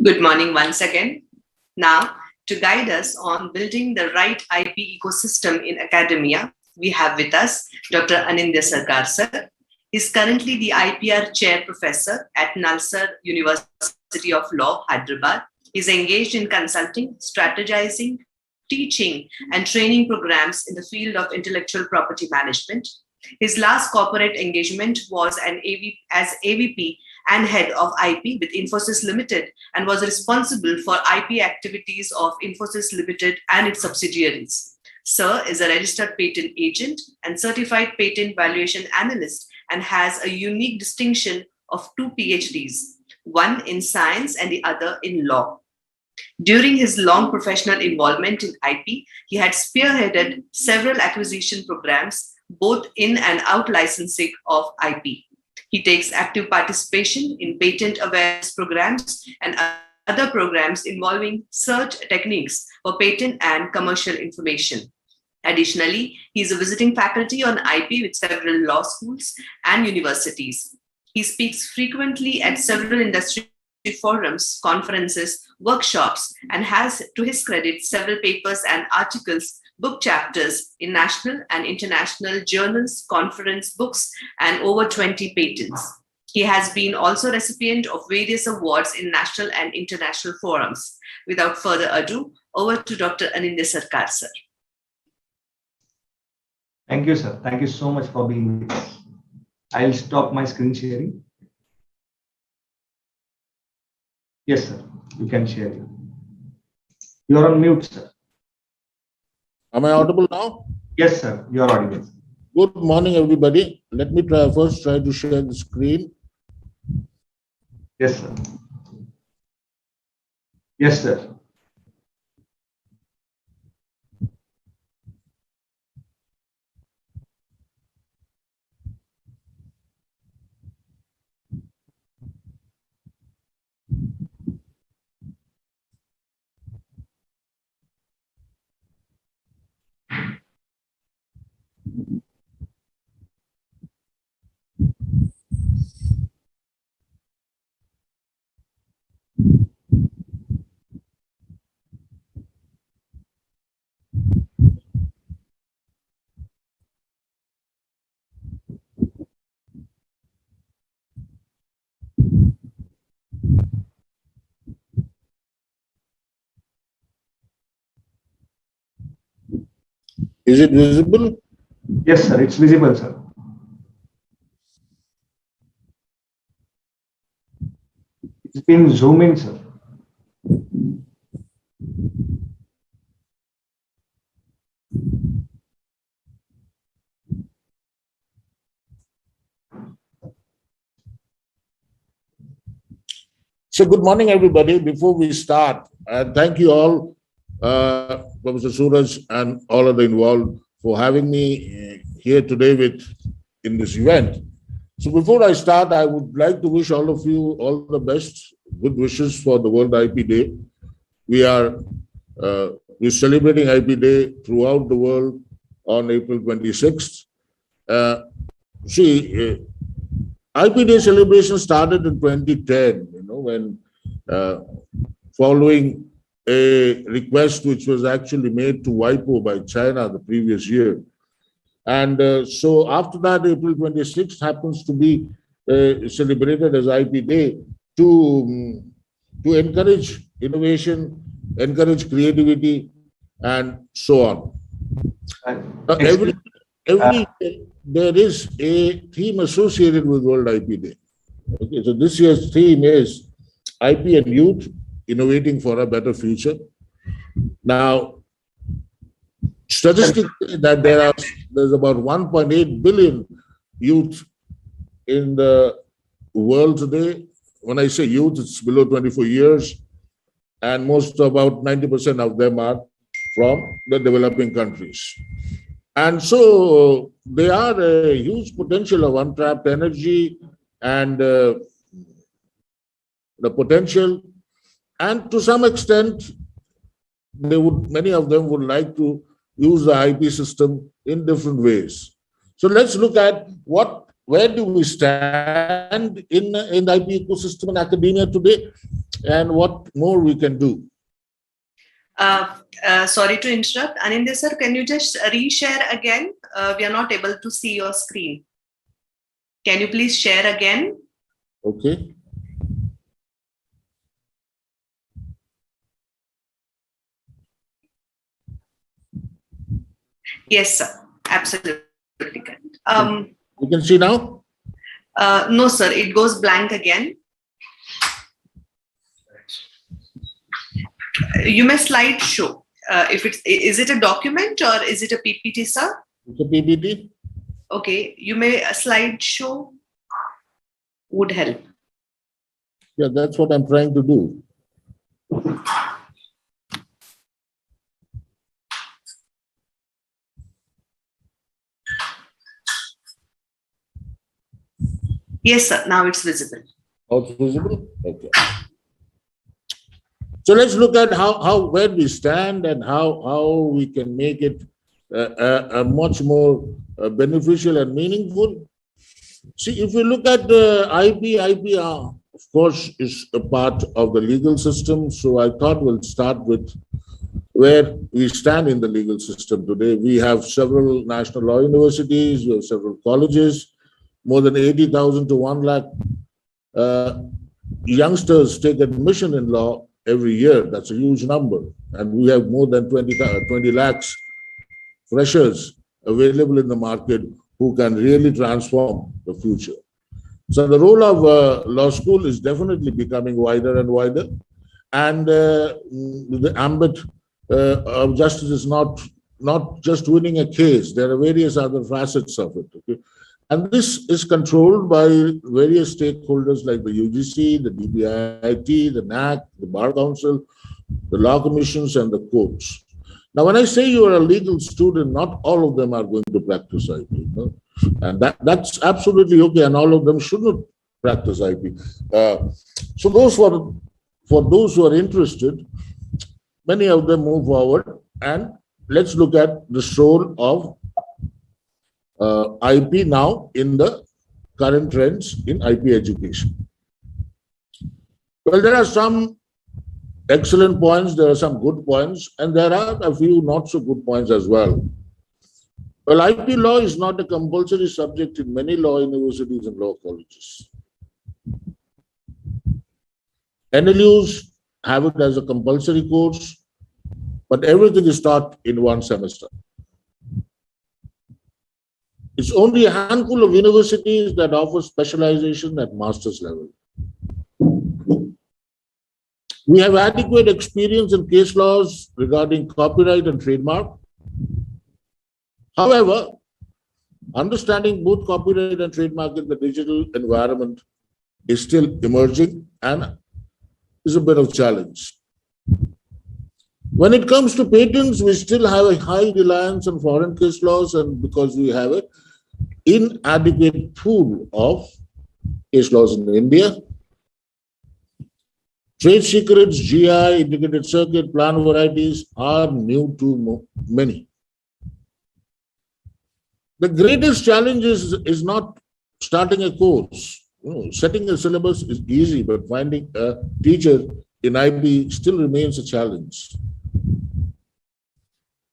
Good morning once again. Now, to guide us on building the right IP ecosystem in academia, we have with us Dr. Anindya Sarkar sir. He's currently the IPR Chair Professor at Nalsar University of Law, Hyderabad. He's engaged in consulting, strategizing, teaching, and training programs in the field of intellectual property management. His last corporate engagement was as AVP and head of IP with Infosys Limited, and was responsible for IP activities of Infosys Limited and its subsidiaries. Sir is a registered patent agent and certified patent valuation analyst, and has a unique distinction of 2 PhDs, one in science and the other in law. During his long professional involvement in IP, he had spearheaded several acquisition programs, both in and out licensing of IP. He takes active participation in patent awareness programs and other programs involving search techniques for patent and commercial information. Additionally, he is a visiting faculty on IP with several law schools and universities. He speaks frequently at several industry forums, conferences, workshops, and has, to his credit, several papers and articles, book chapters in national and international journals, conference books, and over 20 patents. He has been also recipient of various awards in national and international forums. Without further ado, over to Dr. Anindya Sarkar, sir. Thank you, sir. Thank you so much for being with us. I'll stop my screen sharing. Yes, sir. You can share it. You are on mute, sir. Am I audible now? Yes, sir. You are audible. Good morning, everybody. Let me first try to share the screen. Yes, sir. Yes, sir. Is it visible? Yes, sir. It's visible, sir. It's been zooming, sir. So good morning, everybody. Before we start, thank you all, Professor Suraj and all of the involved, for having me here today in this event. So before I start, I would like to wish all of you all the best, good wishes for the World IP Day. We're celebrating IP Day throughout the world on April 26th. IP Day celebration started in 2010, when following a request which was actually made to WIPO by China the previous year. And so after that, April 26th happens to be celebrated as IP Day to encourage innovation, encourage creativity, and so on. Every year, there is a theme associated with World IP Day. Okay, so this year's theme is IP and Youth, Innovating for a Better Future. Now, statistics say that there's about 1.8 billion youth in the world today. When I say youth, it's below 24 years, and about 90% of them are from the developing countries. And so they are a huge potential of untapped energy and the potential, and to some extent, many of them would like to use the IP system in different ways. So let's look at what where do we stand in the IP ecosystem in academia today, and what more we can do? Sorry to interrupt. Anindya sir, can you just reshare again? We are not able to see your screen. Can you please share again? Okay. Yes, sir. Absolutely correct. You can see now? No, sir. It goes blank again. You may slide show. Is it a document or is it a PPT, sir? It's a PPT. Okay. You may slide show. Would help. Yeah, that's what I'm trying to do. Yes, sir. Now it's visible. Oh, it's visible? Okay. So let's look at where we stand and how we can make it a much more beneficial and meaningful. See, if you look at the IP, of course, is a part of the legal system. So I thought we'll start with where we stand in the legal system today. We have several national law universities, we have several colleges, more than 80,000 to 1 lakh youngsters take admission in law every year. That's a huge number. And we have more than 20 lakhs freshers available in the market who can really transform the future. So the role of law school is definitely becoming wider and wider. And the ambit of justice is not just winning a case. There are various other facets of it. Okay? And this is controlled by various stakeholders like the UGC, the DBIT, the NAC, the Bar Council, the law commissions, and the courts. Now, when I say you are a legal student, not all of them are going to practice IP. No? And that's absolutely okay, and all of them shouldn't practice IP. So for those who are interested, many of them move forward, and let's look at the role of IP now in the current trends in IP education. Well, there are some excellent points, there are some good points, and there are a few not so good points as well. Well, IP law is not a compulsory subject in many law universities and law colleges. NLUs have it as a compulsory course, but everything is taught in one semester. It's only a handful of universities that offer specialization at master's level. We have adequate experience in case laws regarding copyright and trademark. However, understanding both copyright and trademark in the digital environment is still emerging and is a bit of a challenge. When it comes to patents, we still have a high reliance on foreign case laws, and because we have an inadequate pool of case laws in India. Trade secrets, GI, integrated circuit, plant varieties are new to many. The greatest challenge is not starting a course. Setting a syllabus is easy, but finding a teacher in IP still remains a challenge.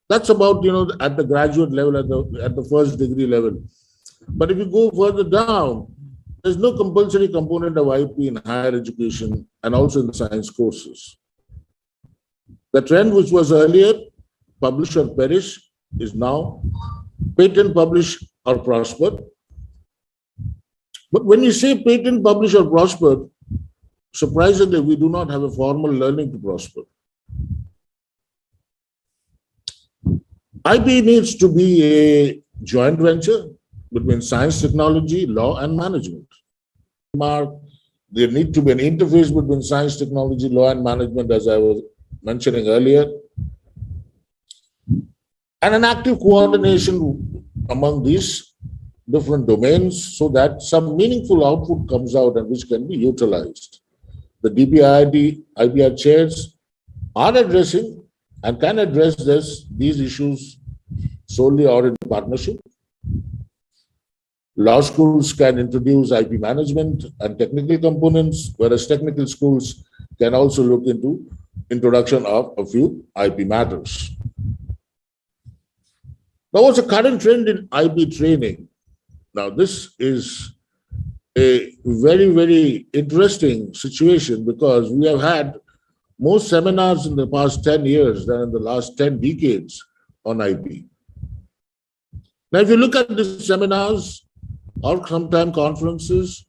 That's about, at the graduate level, at the first degree level. But if you go further down, there's no compulsory component of IP in higher education and also in the science courses. The trend which was earlier, publish or perish, is now patent, publish or prosper. But when you say patent, publish or prosper, surprisingly, we do not have a formal learning to prosper. IP needs to be a joint venture between science, technology, law, and management. There needs to be an interface between science, technology, law, and management, as I was mentioning earlier, and an active coordination among these different domains so that some meaningful output comes out and which can be utilized. The DPID, IPR chairs are addressing and can address these issues solely or in partnership. Law schools can introduce IP management and technical components, whereas technical schools can also look into introduction of a few IP matters. Now, what's the current trend in IP training? Now, this is a very, very interesting situation because we have had more seminars in the past 10 years than in the last 10 decades on IP. Now, if you look at these seminars or sometimes conferences,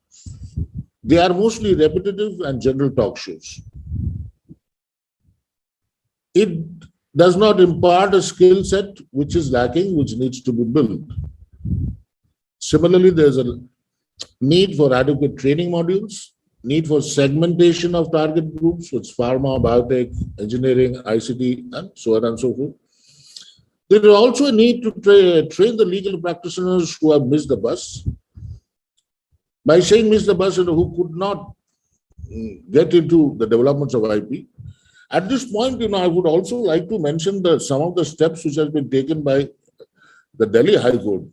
they are mostly repetitive and general talk shows. It does not impart a skill set which is lacking, which needs to be built. Similarly, there's a need for adequate training modules, need for segmentation of target groups, which pharma, biotech, engineering, ICT, and so on and so forth. There is also a need to train the legal practitioners who have missed the bus. By saying missed the bus, who could not get into the developments of IP. At this point, I would also like to mention some of the steps which have been taken by the Delhi High Court.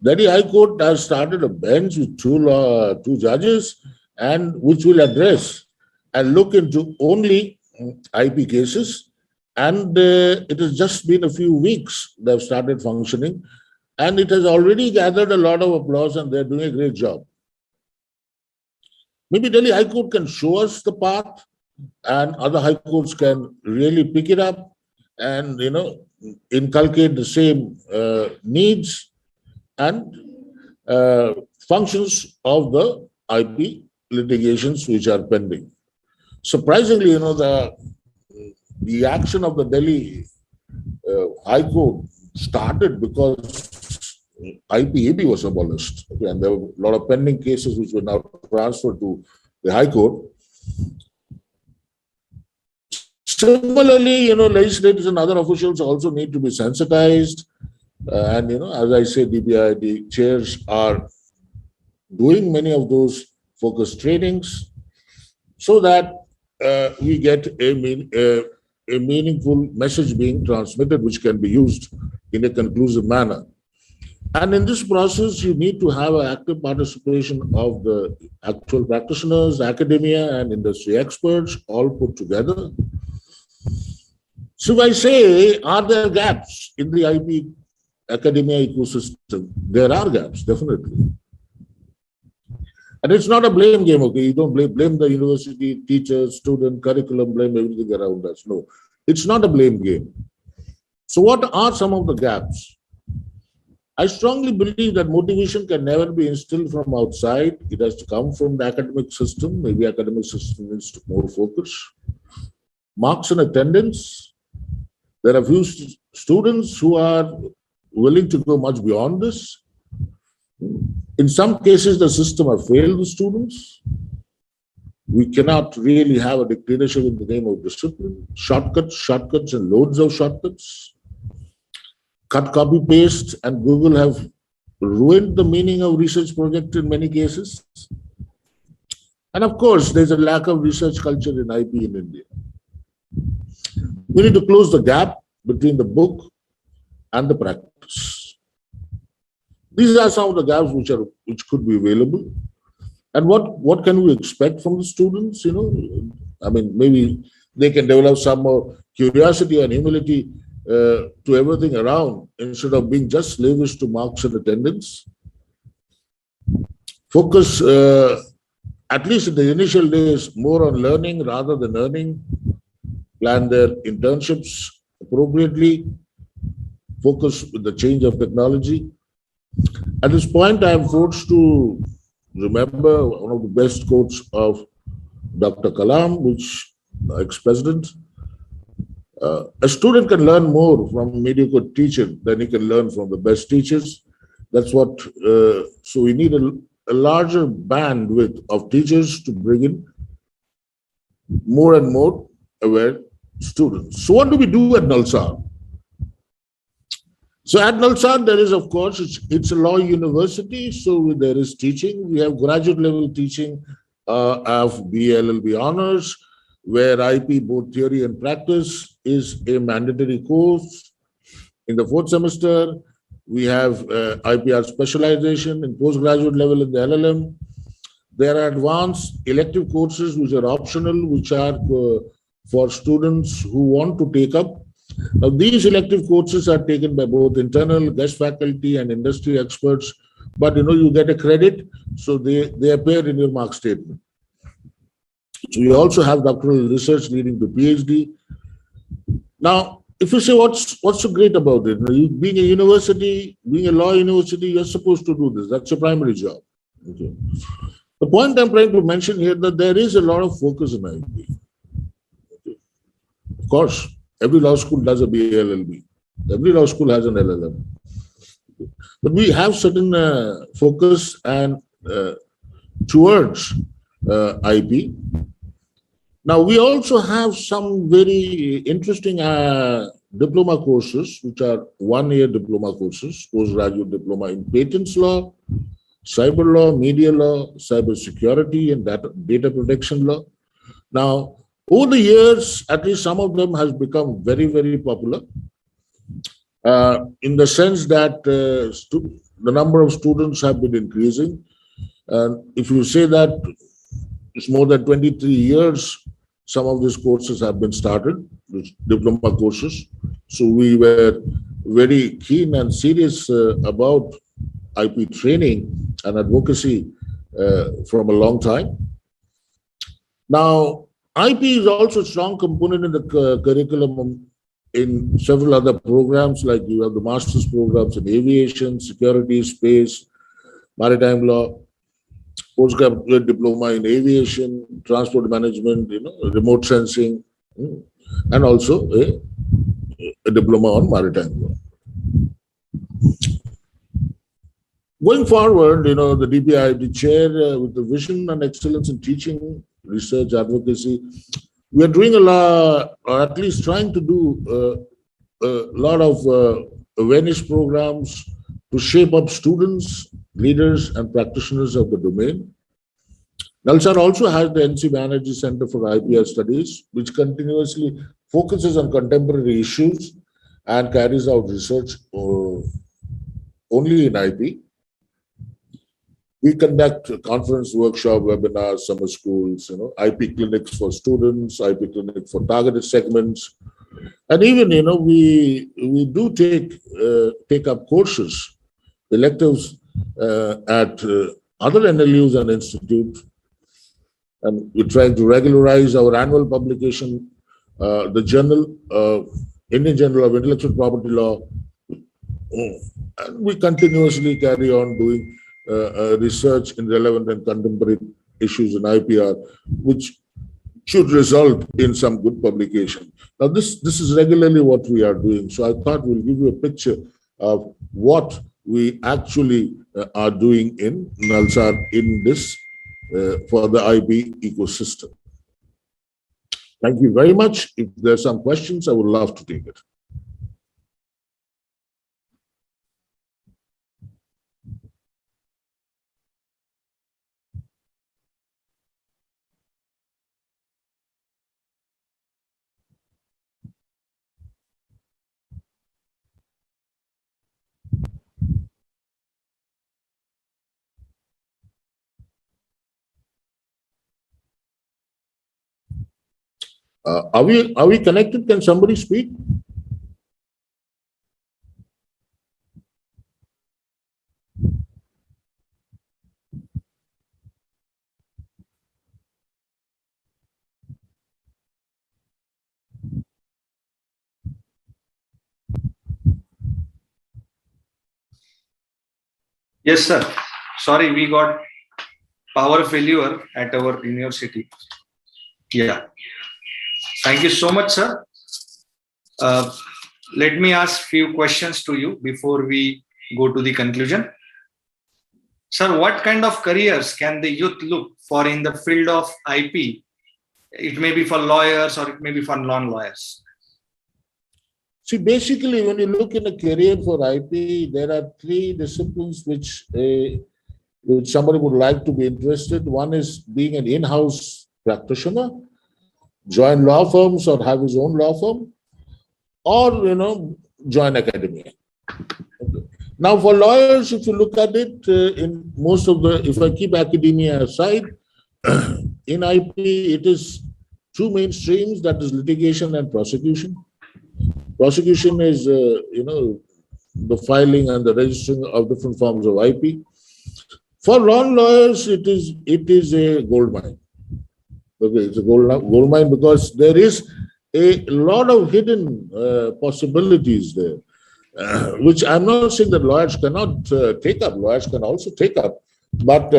Delhi High Court has started a bench with two judges, and which will address and look into only IP cases. And it has just been a few weeks they have started functioning, and it has already gathered a lot of applause, and they're doing a great job. Maybe Delhi High Court can show us the path, and other high courts can really pick it up and inculcate the same needs and functions of the IP litigations which are pending. Surprisingly, the action of the Delhi High Court started because IPAB was abolished, okay, and there were a lot of pending cases which were now transferred to the High Court. Similarly, legislators and other officials also need to be sensitized. And, as I say, DBID chairs are doing many of those focus trainings so that we get a meaningful message being transmitted, which can be used in a conclusive manner. And in this process, you need to have an active participation of the actual practitioners, academia, and industry experts all put together. So if I say, are there gaps in the IP academia ecosystem? There are gaps, definitely. And it's not a blame game, okay? You don't blame the university, teachers, student, curriculum, blame everything around us. No, it's not a blame game. So what are some of the gaps? I strongly believe that motivation can never be instilled from outside. It has to come from the academic system. Maybe academic system needs to more focus. Marks and attendance. There are few students who are willing to go much beyond this. In some cases, the system has failed the students. We cannot really have a dictatorship in the name of discipline. Shortcuts, and loads of shortcuts. Cut, copy, paste, and Google have ruined the meaning of research project in many cases. And of course, there's a lack of research culture in IP in India. We need to close the gap between the book and the practice. These are some of the gaps which could be available. And what can we expect from the students? Maybe they can develop some more curiosity and humility to everything around instead of being just slavish to marks and attendance. Focus, at least in the initial days, more on learning rather than earning. Plan their internships appropriately. Focus with the change of technology. At this point, I am forced to remember one of the best quotes of Dr. Kalam, which ex-president. A student can learn more from a mediocre teacher than he can learn from the best teachers. That's what, so we need a larger bandwidth of teachers to bring in more and more aware students. So what do we do at Nalsar? So at Nalsar, there is, of course, it's a law university, so there is teaching. We have graduate level teaching of BLLB honors, where IP, both theory and practice, is a mandatory course in the 4th semester. We have IPR specialization in postgraduate level in the LLM. There are advanced elective courses which are optional, which are for students who want to take up. Now, these elective courses are taken by both internal guest faculty and industry experts, but you get a credit, so they appear in your mark statement. So we also have doctoral research leading to PhD. Now, if you say what's so great about it, being a university, being a law university, you're supposed to do this. That's your primary job. Okay. The point I'm trying to mention here that there is a lot of focus in IP. Okay. Of course, every law school does a BLLB. Every law school has an LLM. Okay. But we have certain focus and towards IP. Now, we also have some very interesting diploma courses, which are one-year diploma courses, postgraduate diploma in patents law, cyber law, media law, cyber security, and data protection law. Now, over the years, at least some of them has become very, very popular in the sense that the number of students have been increasing. And if you say that it's more than 23 years, some of these courses have been started, diploma courses. So we were very keen and serious about IP training and advocacy from a long time. Now, IP is also a strong component in the curriculum in several other programs, like you have the master's programs in aviation, security, space, maritime law, postgraduate diploma in aviation, transport management, remote sensing, and also a diploma on maritime law. Going forward, the DPI, the chair with the vision and excellence in teaching, research, advocacy, we are doing a lot, or at least trying to do a lot of awareness programs to shape up students, leaders, and practitioners of the domain. Nalsar also has the NC Banerjee Center for IPR Studies, which continuously focuses on contemporary issues and carries out research only in IP. We conduct conference, workshop, webinars, summer schools, IP clinics for students, IP clinic for targeted segments. And even, we do take up courses, electives at other NLUs and institutes. And we're trying to regularize our annual publication, the journal, Indian Journal of Intellectual Property Law. And we continuously carry on doing research in relevant and contemporary issues in IPR, which should result in some good publication. Now, this is regularly what we are doing. So I thought we'll give you a picture of what we actually are doing in Nalsar in this for the IP ecosystem. Thank you very much. If there's some questions, I would love to take it. Are we connected? Can somebody speak? Yes, sir. Sorry, we got power failure at our university. Yeah. Thank you so much, sir. Let me ask few questions to you before we go to the conclusion. Sir, what kind of careers can the youth look for in the field of IP? It may be for lawyers or it may be for non-lawyers. See, basically, when you look in a career for IP, there are three disciplines which somebody would like to be interested. One is being an in-house practitioner, join law firms or have his own law firm, or join academia. Okay. Now, for lawyers, if you look at it, in most of the, if I keep academia aside, in IP, it is two main streams, that is litigation and prosecution. Prosecution is, the filing and the registering of different forms of IP. For non-lawyers, it is a gold mine. Okay, it's a gold mine because there is a lot of hidden possibilities there, which I'm not saying that lawyers cannot take up. Lawyers can also take up, but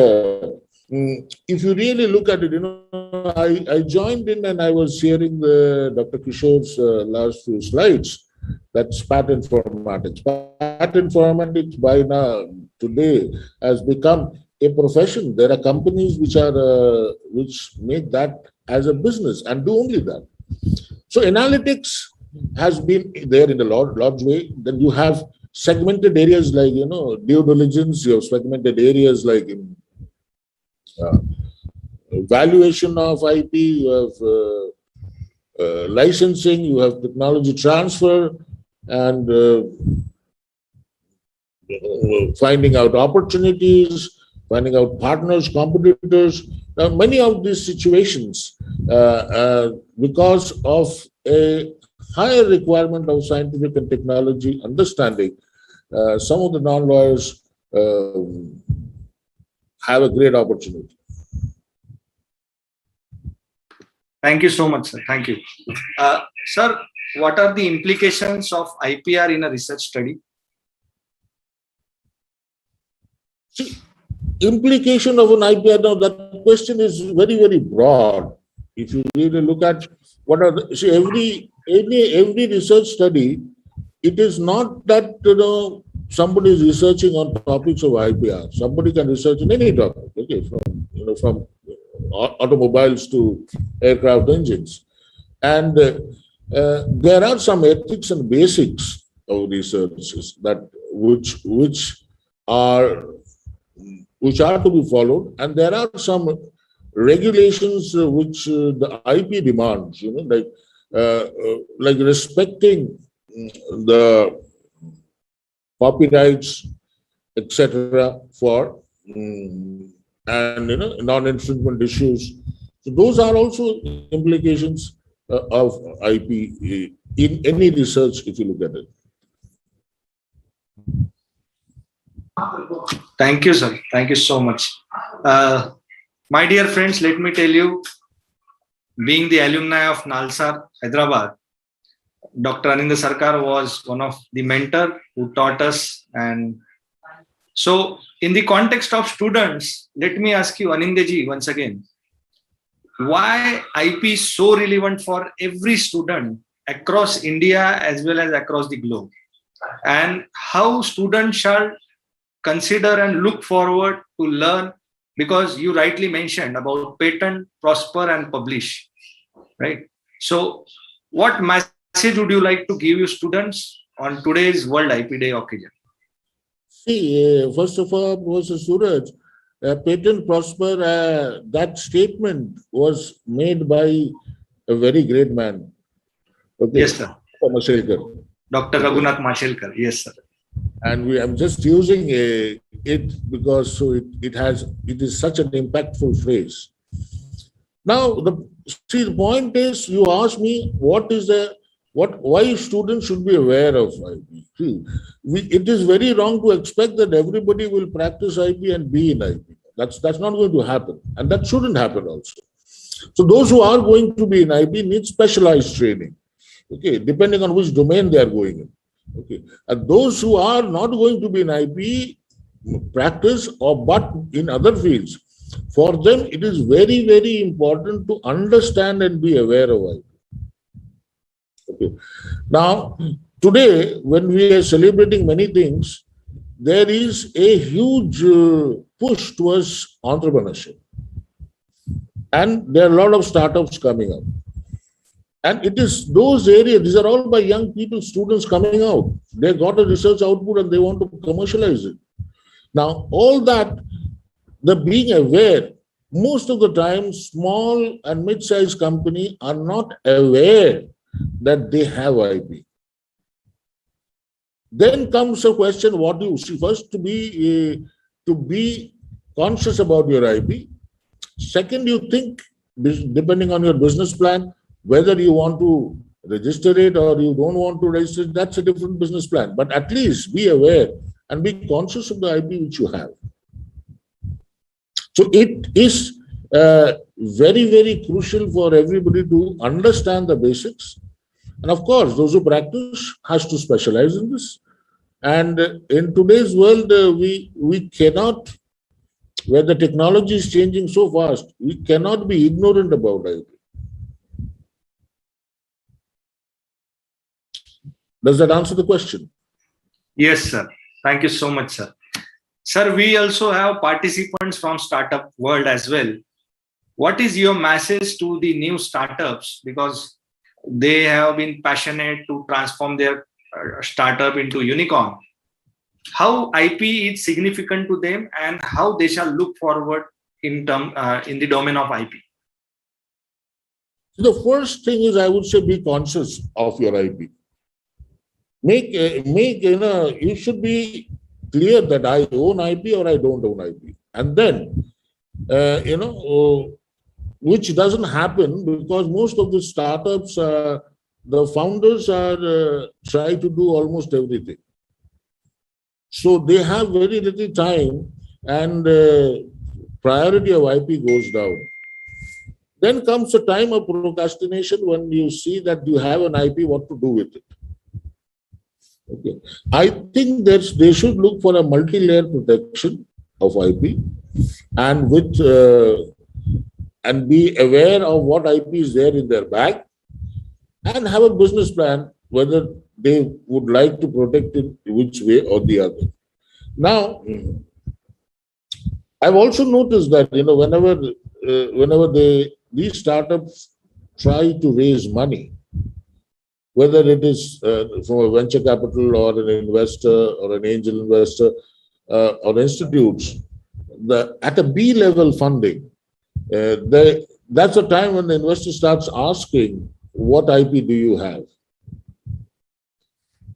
if you really look at it, I joined in and I was hearing Dr. Kishore's last few slides. That's patent informatics. Patent informatics by now today has become a profession. There are companies which make that as a business and do only that. So analytics has been there in a large way. Then you have segmented areas like due diligence. You have segmented areas like valuation of IP. You have licensing. You have technology transfer and finding out opportunities, finding out partners, competitors. Now, many of these situations, because of a higher requirement of scientific and technology understanding, some of the non-lawyers have a great opportunity. Thank you so much, sir. Thank you. Sir, what are the implications of IPR in a research study? See, implication of an IPR, now that question is very, very broad. If you really look at what are the, see, every research study, it is not that somebody is researching on topics of IPR. Somebody can research in any topic, okay, from automobiles to aircraft engines, and there are some ethics and basics of researches that which are to be followed, and there are some regulations which the IP demands, like respecting the copyrights, etc. for and non-infringement issues. So those are also implications of IP in any research, if you look at it. Thank you, sir. Thank you so much. My dear friends, let me tell you, being the alumni of Nalsar, Hyderabad, Dr. Anindya Sarkar was one of the mentor who taught us. And so in the context of students, let me ask you, Anindya ji, once again, why IP is so relevant for every student across India as well as across the globe, and how students shall consider and look forward to learn, because you rightly mentioned about patent, prosper and publish, right? So what message would you like to give your students on today's World IP Day occasion? See, first of all, Professor Suraj, patent, prosper, that statement was made by a very great man. Okay. Yes, sir. Dr. Raghunath Mashelkar. Yes, sir. And I'm just using it because it is such an impactful phrase. Now, the point is, you ask me why students should be aware of IP. See, it is very wrong to expect that everybody will practice IP and be in IP. That's not going to happen, and that shouldn't happen also. So those who are going to be in IP need specialized training, okay, depending on which domain they are going in. Okay, and those who are not going to be in IP practice but in other fields, for them it is very, very important to understand and be aware of IP. Okay. Now, today, when we are celebrating many things, there is a huge push towards entrepreneurship, and there are a lot of startups coming up. And it is those areas, these are all by young people, students coming out. They got a research output and they want to commercialize it. Now, all that, the being aware, most of the time, small and mid-sized companies are not aware that they have IP. Then comes a question: what do you see? First, to be conscious about your IP. Second, you think, depending on your business plan, whether you want to register it or you don't want to register it. That's a different business plan. But at least be aware and be conscious of the IP which you have. So it is very, very crucial for everybody to understand the basics. And of course, those who practice has to specialize in this. And in today's world, we cannot, where the technology is changing so fast, we cannot be ignorant about IP. Does that answer the question? Yes, sir. Thank you so much, sir. Sir, we also have participants from startup world as well. What is your message to the new startups? Because they have been passionate to transform their startup into unicorn. How IP is significant to them and how they shall look forward in the domain of IP? The first thing is, I would say, be conscious of your IP. You should be clear that I own IP or I don't own IP. And then, which doesn't happen because most of the startups, the founders are trying to do almost everything. So they have very little time and priority of IP goes down. Then comes a time of procrastination when you see that you have an IP, what to do with it. Okay. I think that they should look for a multi-layer protection of IP and and be aware of what IP is there in their bag and have a business plan whether they would like to protect it which way or the other. Now, I've also noticed that whenever these startups try to raise money, whether it is from a venture capital or an investor or an angel investor or institutes, at a B-level funding, that's a time when the investor starts asking, what IP do you have?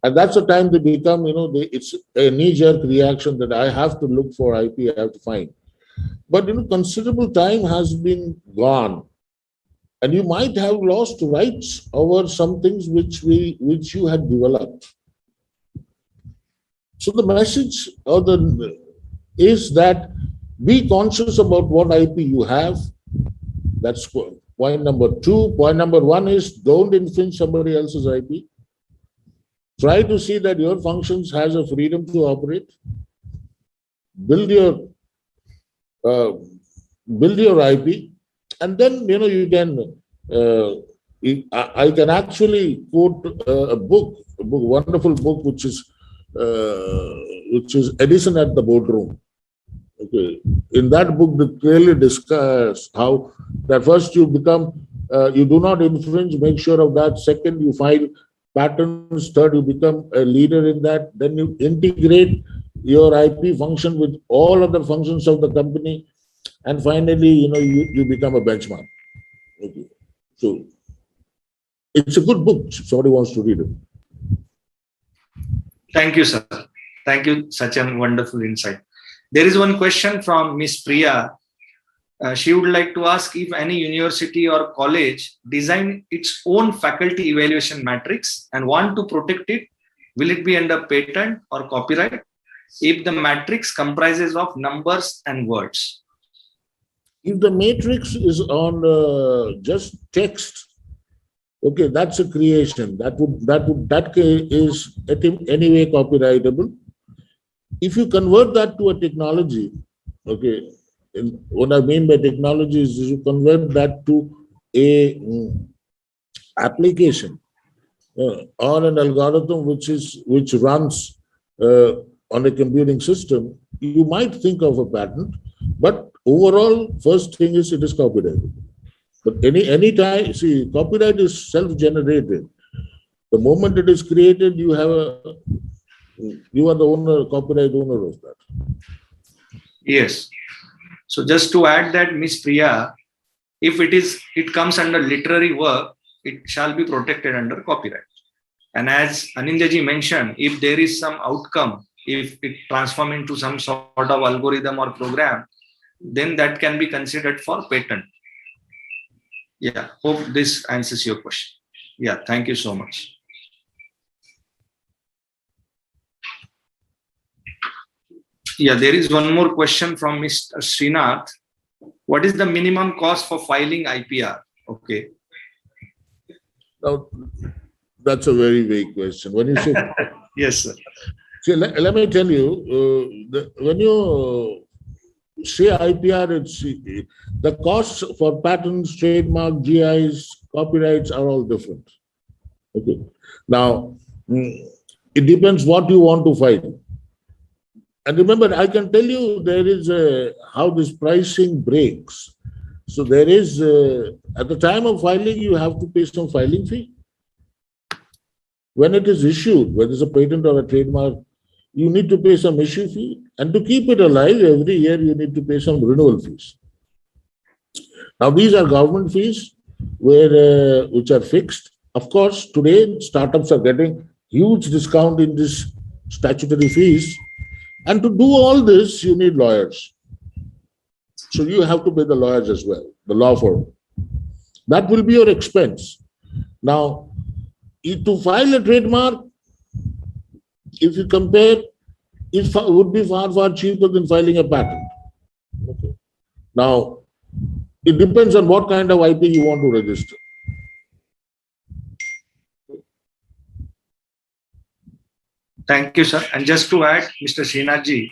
And that's the time they become, it's a knee-jerk reaction that I have to look for IP, I have to find. But, considerable time has been gone. And you might have lost rights over some things which you had developed. So the message is that be conscious about what IP you have. That's point number 2. Point number 1 is don't infringe somebody else's IP. Try to see that your functions has a freedom to operate. Build your IP, and then you can. I can actually quote a wonderful book, which is Edison at the Boardroom. Okay, in that book, they clearly discuss how that first you become, you do not infringe, make sure of that. Second, you file patents. Third, you become a leader in that. Then you integrate your IP function with all other functions of the company, and finally, you become a benchmark. Okay. So it's a good book if somebody wants to read it. Thank you, sir. Thank you. Such a wonderful insight. There is one question from Miss Priya. She would like to ask if any university or college design its own faculty evaluation matrix and want to protect it, will it be under patent or copyright if the matrix comprises of numbers and words? If the matrix is on just text, okay, that's a creation. That is anyway copyrightable. If you convert that to a technology, okay, what I mean by technology is you convert that to a application or an algorithm which runs on a computing system, you might think of a patent, but overall, first thing is it is copyrighted. But any time, see, copyright is self-generated. The moment it is created, you are the owner, copyright owner of that. Yes. So just to add that, Miss Priya, if it comes under literary work, it shall be protected under copyright. And as Anindyaji mentioned, if there is some outcome, if it transforms into some sort of algorithm or program, then that can be considered for patent. Yeah, hope this answers your question. Yeah, thank you so much. Yeah, there is one more question from Mr. Srinath. What is the minimum cost for filing IPR? Okay. Now, that's a very vague question. When you say, Yes, sir. see, let me tell you, when you say IPR, it's the costs for patents, trademark, GIs, copyrights are all different. Okay. Now, it depends what you want to file. And remember, I can tell you there is how this pricing breaks. So there is, at the time of filing, you have to pay some filing fee. When it is issued, whether it's a patent or a trademark, you need to pay some issue fee. And to keep it alive, every year you need to pay some renewal fees. Now, these are government fees which are fixed. Of course, today startups are getting huge discount in this statutory fees. And to do all this, you need lawyers. So you have to pay the lawyers as well, the law firm. That will be your expense. Now, to file a trademark, if you compare, it would be far, far cheaper than filing a patent. Okay. Now, it depends on what kind of IP you want to register. Thank you, sir. And just to add, Mr. Srinathji,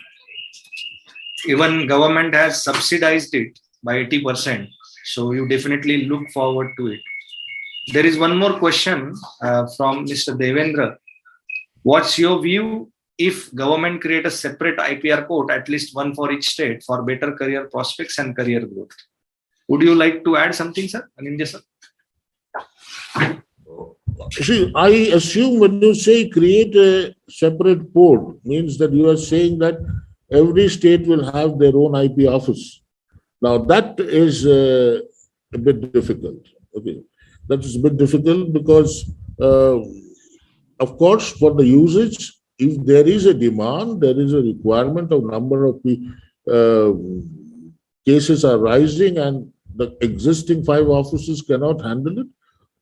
even government has subsidized it by 80%. So you definitely look forward to it. There is one more question from Mr. Devendra. What's your view if government create a separate IPR court, at least one for each state, for better career prospects and career growth? Would you like to add something, sir? Anindya, sir? See, I assume when you say create a separate board, means that you are saying that every state will have their own IP office. Now, that is a bit difficult. Okay, that is a bit difficult because, of course, for the usage, if there is a demand, there is a requirement of number of cases are rising and the existing 5 offices cannot handle it,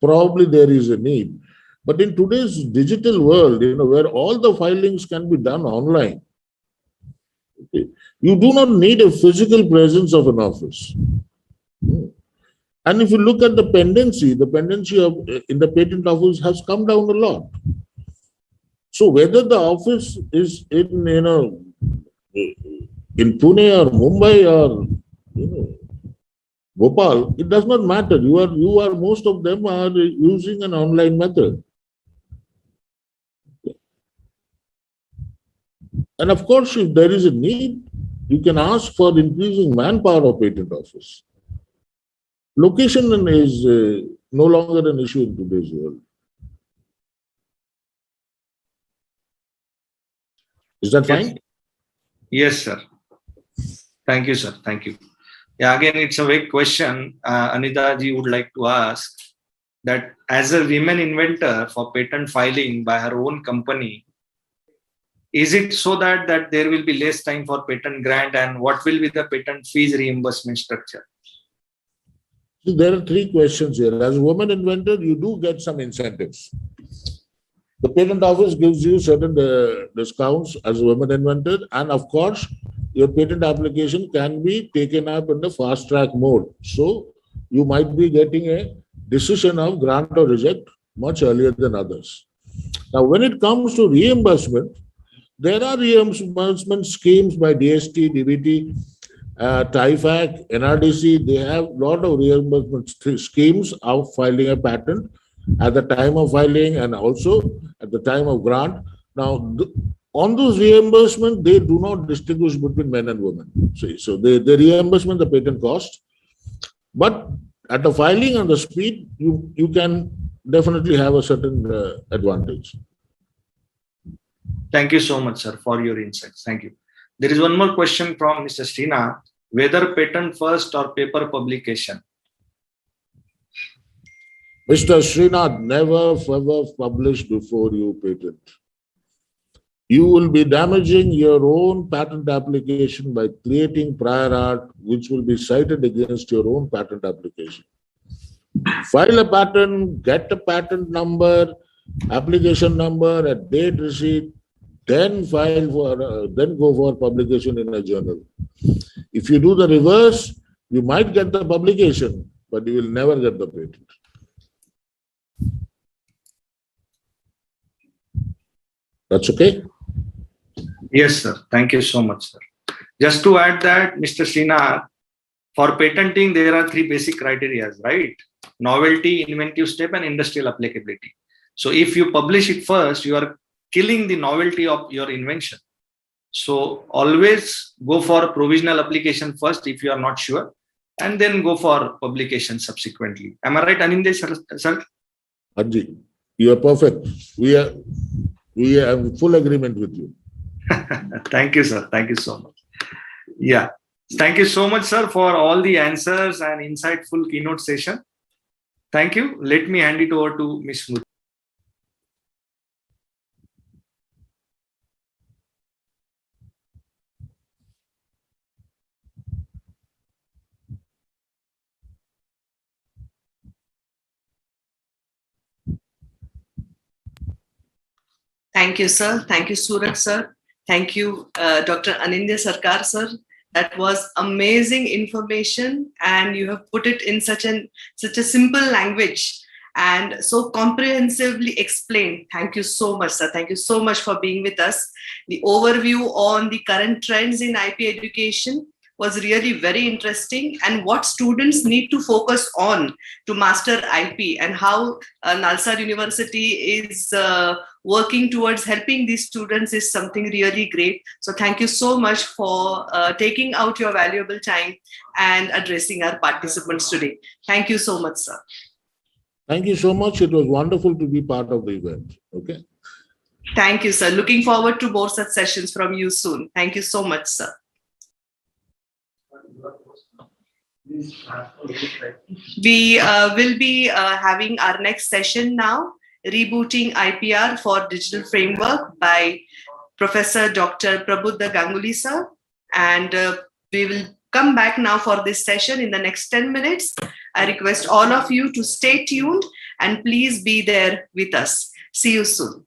probably there is a need. But in today's digital world, where all the filings can be done online, okay, you do not need a physical presence of an office. And if you look at the pendency of in the patent office has come down a lot. So whether the office is in Pune or Mumbai or Bhopal, it does not matter. You are most of them are using an online method. And of course, if there is a need, you can ask for increasing manpower of patent office. Location is no longer an issue in today's world. Is that fine? Yes, sir. Thank you, sir. Thank you. Yeah, again, it's a vague question. Anita ji would like to ask that as a women inventor for patent filing by her own company, is it so that there will be less time for patent grant, and what will be the patent fees reimbursement structure? There are 3 questions here. As a woman inventor, you do get some incentives. The patent office gives you certain discounts as a woman inventor, and of course, your patent application can be taken up in the fast track mode. So you might be getting a decision of grant or reject much earlier than others. Now, when it comes to reimbursement, there are reimbursement schemes by DST, DBT, TIFAC, NRDC. They have a lot of reimbursement schemes of filing a patent at the time of filing and also at the time of grant. Now, on those reimbursement, they do not distinguish between men and women. So they reimbursement the patent cost, but at the filing and the speed, you can definitely have a certain advantage. Thank you so much, sir, for your insights. Thank you. There is one more question from Mr. Srinath. Whether patent first or paper publication? Mr. Srinath, never ever publish before you patent. You will be damaging your own patent application by creating prior art, which will be cited against your own patent application. File a patent, get a patent number, application number, a date receipt, then then go for publication in a journal. If you do the reverse, you might get the publication, but you will never get the patent. That's okay? Yes, sir. Thank you so much, sir. Just to add that, Mr. Srinath, for patenting, there are three basic criteria, right? Novelty, inventive step, and industrial applicability. So if you publish it first, you are killing the novelty of your invention. So always go for a provisional application first if you are not sure, and then go for publication subsequently. Am I right, Anindya sir? Anji, you are perfect. We are in full agreement with you. Thank you, sir. Thank you so much. Yeah. Thank you so much, sir, for all the answers and insightful keynote session. Thank you. Let me hand it over to Ms. Smriti. Thank you, sir. Thank you, Surat, sir. Thank you, Dr. Anindya Sarkar, sir. That was amazing information, and you have put it in such a simple language and so comprehensively explained. Thank you so much, sir. Thank you so much for being with us. The overview on the current trends in IP education was really very interesting, and what students need to focus on to master IP, and how Nalsar University is working towards helping these students is something really great. So thank you so much for taking out your valuable time and addressing our participants today. Thank you so much, sir. Thank you so much. It was wonderful to be part of the event. Okay. Thank you, sir. Looking forward to more such sessions from you soon. Thank you so much, sir. We will be having our next session now, Rebooting IPR for Digital Framework by Professor Dr. Prabuddha Ganguly sir. And we will come back now for this session in the next 10 minutes. I request all of you to stay tuned and please be there with us. See you soon.